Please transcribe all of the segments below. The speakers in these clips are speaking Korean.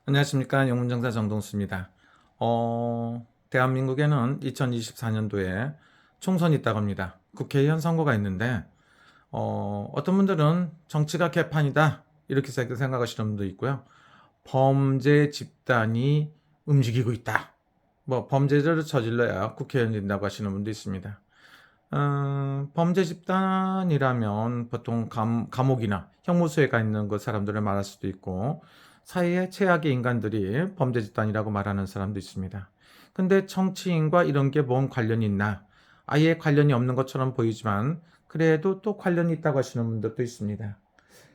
안녕하십니까. 영문정사 정동수입니다. 대한민국에는 2024년도에 총선이 있다고 합니다. 국회의원 선거가 있는데, 어떤 분들은 정치가 개판이다, 이렇게 생각하시는 분도 있고요. 범죄 집단이 움직이고 있다. 범죄를 저질러야 국회의원이 된다고 하시는 분도 있습니다. 범죄 집단이라면 보통 감옥이나 형무소에 가 있는 그 사람들을 말할 수도 있고, 사회의 최악의 인간들이 범죄 집단이라고 말하는 사람도 있습니다. 근데 정치인과 이런 게 뭔 관련이 있나? 아예 관련이 없는 것처럼 보이지만 그래도 또 관련이 있다고 하시는 분들도 있습니다.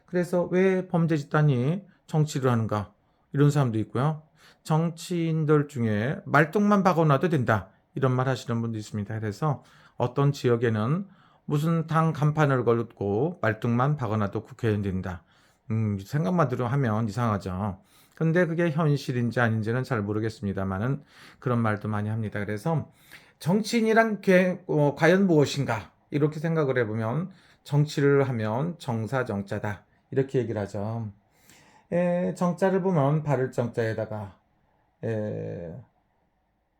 그래서 왜 범죄 집단이 정치를 하는가? 이런 사람도 있고요. 정치인들 중에 말뚝만 박아놔도 된다, 이런 말 하시는 분도 있습니다. 그래서 어떤 지역에는 무슨 당 간판을 걸고 말뚝만 박아놔도 국회의원 된다. 생각만 들어 하면 이상하죠. 근데 그게 현실인지 아닌지는 잘 모르겠습니다만은 그런 말도 많이 합니다. 그래서 정치인이란 과연 무엇인가? 이렇게 생각을 해보면 정치를 하면 정사정자다, 이렇게 얘기를 하죠. 정자를 보면 바를 정자에다가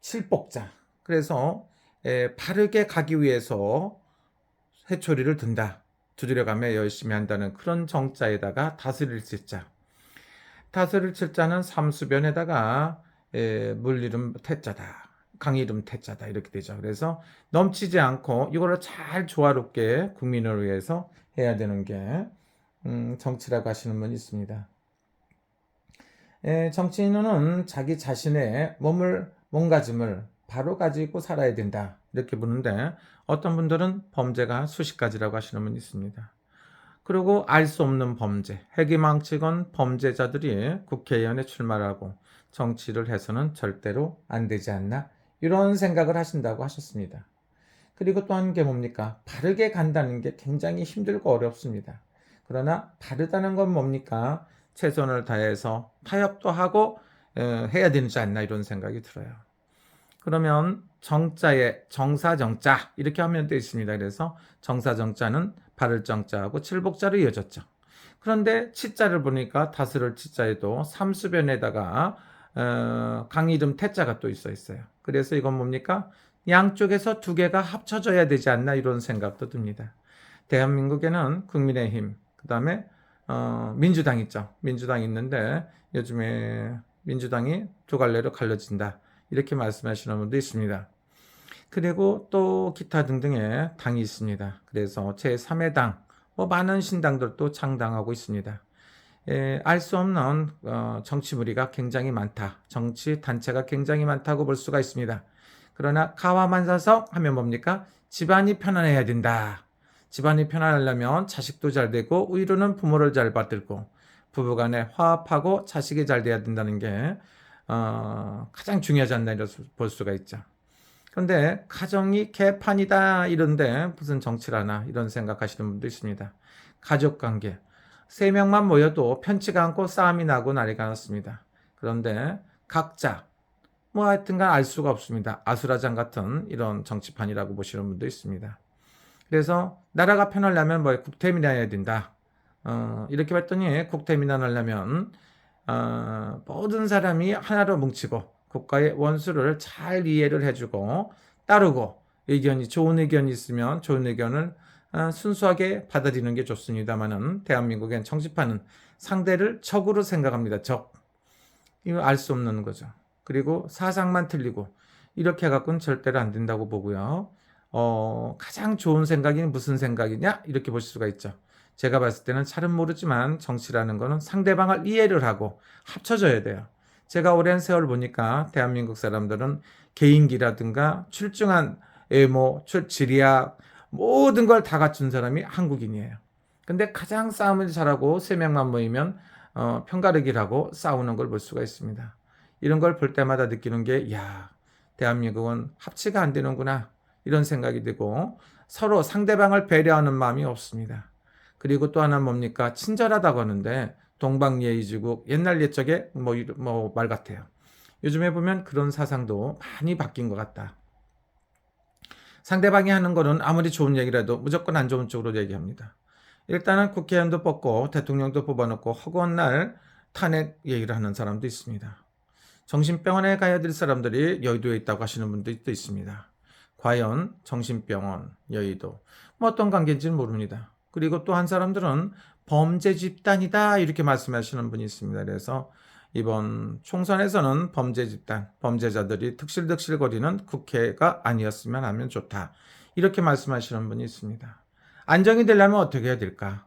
칠복자. 그래서 바르게 가기 위해서 회초리를 든다, 두드려가며 열심히 한다는 그런 정자에다가 다스릴 칠자. 다스릴 칠자는 삼수변에다가 물이름 태자다, 강이름 태자다, 이렇게 되죠. 그래서 넘치지 않고 이거를 잘 조화롭게 국민을 위해서 해야 되는 게 정치라고 하시는 분이 있습니다. 정치인은 자기 자신의 몸가짐을 바로 가지고 살아야 된다, 이렇게 보는데, 어떤 분들은 범죄가 수십 가지라고 하시는 분이 있습니다. 그리고 알 수 없는 범죄, 해기망측은 범죄자들이 국회의원에 출마하고 정치를 해서는 절대로 안 되지 않나, 이런 생각을 하신다고 하셨습니다. 그리고 또 한 게 뭡니까? 바르게 간다는 게 굉장히 힘들고 어렵습니다. 그러나 바르다는 건 뭡니까? 최선을 다해서 타협도 하고 해야 되지 않나, 이런 생각이 들어요. 그러면 정자에 정사정자, 이렇게 하면 되어 있습니다. 그래서 정사정자는 바를 정자하고 칠복자로 이어졌죠. 그런데 치자를 보니까 다스를 치자에도 삼수변에다가 강이름 태자가 또 있어요. 그래서 이건 뭡니까? 양쪽에서 두 개가 합쳐져야 되지 않나, 이런 생각도 듭니다. 대한민국에는 국민의힘, 그 다음에 민주당 있죠. 민주당 있는데 요즘에 민주당이 두 갈래로 갈려진다, 이렇게 말씀하시는 분도 있습니다. 그리고 또 기타 등등의 당이 있습니다. 그래서 제3의 당, 많은 신당들도 창당하고 있습니다. 알 수 없는 정치 무리가 굉장히 많다, 정치 단체가 굉장히 많다고 볼 수가 있습니다. 그러나 가와만사성 하면 뭡니까? 집안이 편안해야 된다. 집안이 편안하려면 자식도 잘 되고 의료는 부모를 잘 받들고 부부간에 화합하고 자식이 잘 돼야 된다는 게 가장 중요하지 않나, 이렇게 볼 수가 있죠. 그런데 가정이 개판이다, 이런데 무슨 정치를 하나, 이런 생각하시는 분도 있습니다. 가족관계, 세 명만 모여도 편치가 않고 싸움이 나고 난리가 났습니다. 그런데 각자 하여튼간 알 수가 없습니다. 아수라장 같은 이런 정치판이라고 보시는 분도 있습니다. 그래서 나라가 편하려면 국태민안해야 된다. 이렇게 봤더니 국태민안하려면 모든 사람이 하나로 뭉치고 국가의 원수를 잘 이해를 해주고 따르고, 좋은 의견이 있으면 좋은 의견을 순수하게 받아들이는 게 좋습니다만은, 대한민국엔 정치판은 상대를 적으로 생각합니다. 적. 이거 알 수 없는 거죠. 그리고 사상만 틀리고 이렇게 해갖고는 절대로 안 된다고 보고요. 가장 좋은 생각이 무슨 생각이냐, 이렇게 볼 수가 있죠. 제가 봤을 때는 잘은 모르지만 정치라는 거는 상대방을 이해를 하고 합쳐져야 돼요. 제가 오랜 세월 보니까 대한민국 사람들은 개인기라든가 출중한 외모, 지리학, 모든 걸 다 갖춘 사람이 한국인이에요. 근데 가장 싸움을 잘하고 세 명만 모이면 편가르기를 하고 싸우는 걸 볼 수가 있습니다. 이런 걸 볼 때마다 느끼는 게, 야, 대한민국은 합치가 안 되는구나, 이런 생각이 들고, 서로 상대방을 배려하는 마음이 없습니다. 그리고 또 하나 뭡니까? 친절하다고 하는데 동방예의지국, 옛날 옛적에 말 같아요. 요즘에 보면 그런 사상도 많이 바뀐 것 같다. 상대방이 하는 거는 아무리 좋은 얘기라도 무조건 안 좋은 쪽으로 얘기합니다. 일단은 국회의원도 뽑고 대통령도 뽑아놓고 허구한 날 탄핵 얘기를 하는 사람도 있습니다. 정신병원에 가야 될 사람들이 여의도에 있다고 하시는 분들도 있습니다. 과연 정신병원, 여의도 뭐 어떤 관계인지는 모릅니다. 그리고 또 한 사람들은 범죄 집단이다 이렇게 말씀하시는 분이 있습니다. 그래서 이번 총선에서는 범죄 집단, 범죄자들이 득실득실거리는 국회가 아니었으면 하면 좋다. 이렇게 말씀하시는 분이 있습니다. 안정이 되려면 어떻게 해야 될까?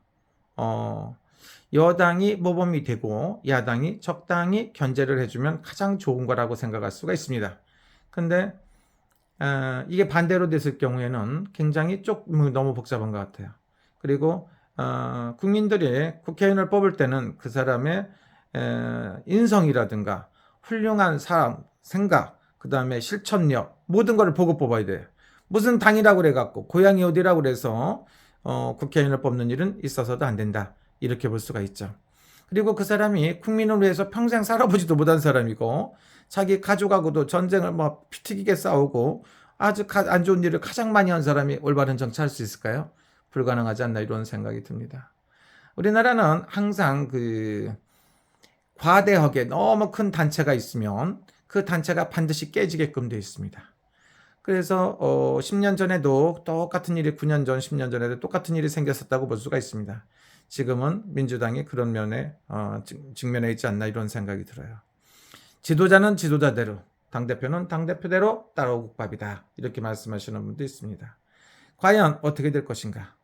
여당이 모범이 되고 야당이 적당히 견제를 해주면 가장 좋은 거라고 생각할 수가 있습니다. 근데 이게 반대로 됐을 경우에는 굉장히 너무 복잡한 것 같아요. 그리고 국민들이 국회의원을 뽑을 때는 그 사람의 인성이라든가 훌륭한 사람, 생각, 그 다음에 실천력 모든 걸 보고 뽑아야 돼요. 무슨 당이라고 그래갖고 고향이 어디라고 그래서 국회의원을 뽑는 일은 있어서도 안 된다. 이렇게 볼 수가 있죠. 그리고 그 사람이 국민을 위해서 평생 살아보지도 못한 사람이고 자기 가족하고도 전쟁을 뭐 피튀기게 싸우고 아주 안 좋은 일을 가장 많이 한 사람이 올바른 정치할 수 있을까요? 불가능하지 않나 이런 생각이 듭니다. 우리나라는 항상 과대하게 너무 큰 단체가 있으면 그 단체가 반드시 깨지게끔 되어 있습니다. 그래서 10년 전에도 똑같은 일이 9년 전, 10년 전에도 똑같은 일이 생겼었다고 볼 수가 있습니다. 지금은 민주당이 그런 면에 직면해 있지 않나 이런 생각이 들어요. 지도자는 지도자대로, 당대표는 당대표대로 따라오국밥이다. 이렇게 말씀하시는 분도 있습니다. 과연 어떻게 될 것인가?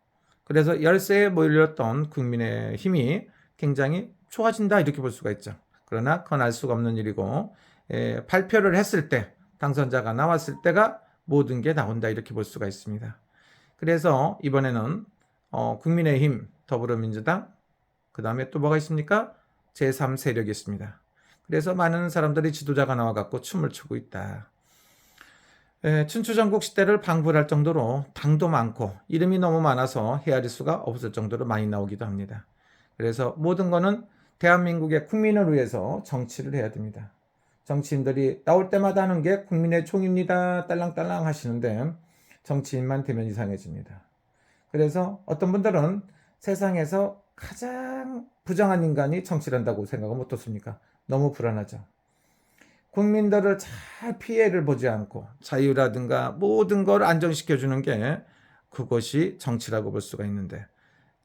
그래서 열세에 몰렸던 국민의 힘이 굉장히 좋아진다 이렇게 볼 수가 있죠. 그러나 그건 알 수가 없는 일이고 발표를 했을 때 당선자가 나왔을 때가 모든 게 나온다 이렇게 볼 수가 있습니다. 그래서 이번에는 국민의힘, 더불어민주당, 그 다음에 또 뭐가 있습니까? 제3세력이 있습니다. 그래서 많은 사람들이 지도자가 나와갖고 춤을 추고 있다. 춘추전국 시대를 방불할 정도로 당도 많고 이름이 너무 많아서 헤아릴 수가 없을 정도로 많이 나오기도 합니다. 그래서 모든 거는 대한민국의 국민을 위해서 정치를 해야 됩니다. 정치인들이 나올 때마다 하는 게 국민의 총입니다. 딸랑딸랑 하시는데 정치인만 되면 이상해집니다. 그래서 어떤 분들은 세상에서 가장 부정한 인간이 정치를 한다고 생각하면 어떻습니까? 너무 불안하죠. 국민들을 잘 피해를 보지 않고 자유라든가 모든 걸 안정시켜주는 게 그것이 정치라고 볼 수가 있는데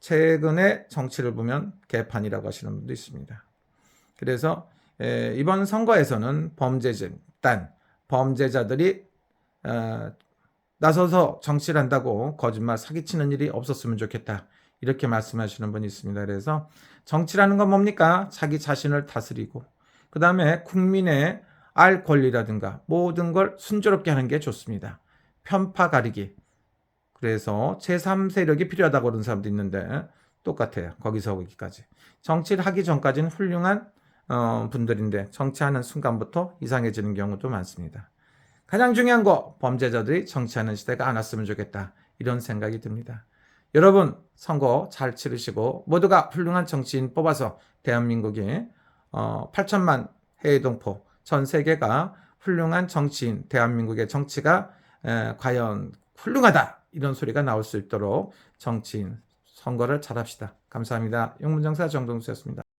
최근에 정치를 보면 개판이라고 하시는 분도 있습니다. 그래서 이번 선거에서는 범죄자들이 나서서 정치를 한다고 거짓말 사기치는 일이 없었으면 좋겠다. 이렇게 말씀하시는 분이 있습니다. 그래서 정치라는 건 뭡니까? 자기 자신을 다스리고 그 다음에 국민의 알 권리라든가 모든 걸 순조롭게 하는 게 좋습니다. 편파 가리기. 그래서 제3세력이 필요하다고 그러는 사람도 있는데 똑같아요. 거기서 거기까지. 정치를 하기 전까지는 훌륭한 분들인데 정치하는 순간부터 이상해지는 경우도 많습니다. 가장 중요한 거 범죄자들이 정치하는 시대가 안 왔으면 좋겠다. 이런 생각이 듭니다. 여러분 선거 잘 치르시고 모두가 훌륭한 정치인 뽑아서 대한민국이 8천만 해외 동포 전 세계가 훌륭한 정치인 대한민국의 정치가 과연 훌륭하다 이런 소리가 나올 수 있도록 정치인 선거를 잘합시다. 감사합니다. 영문정사 정동수였습니다.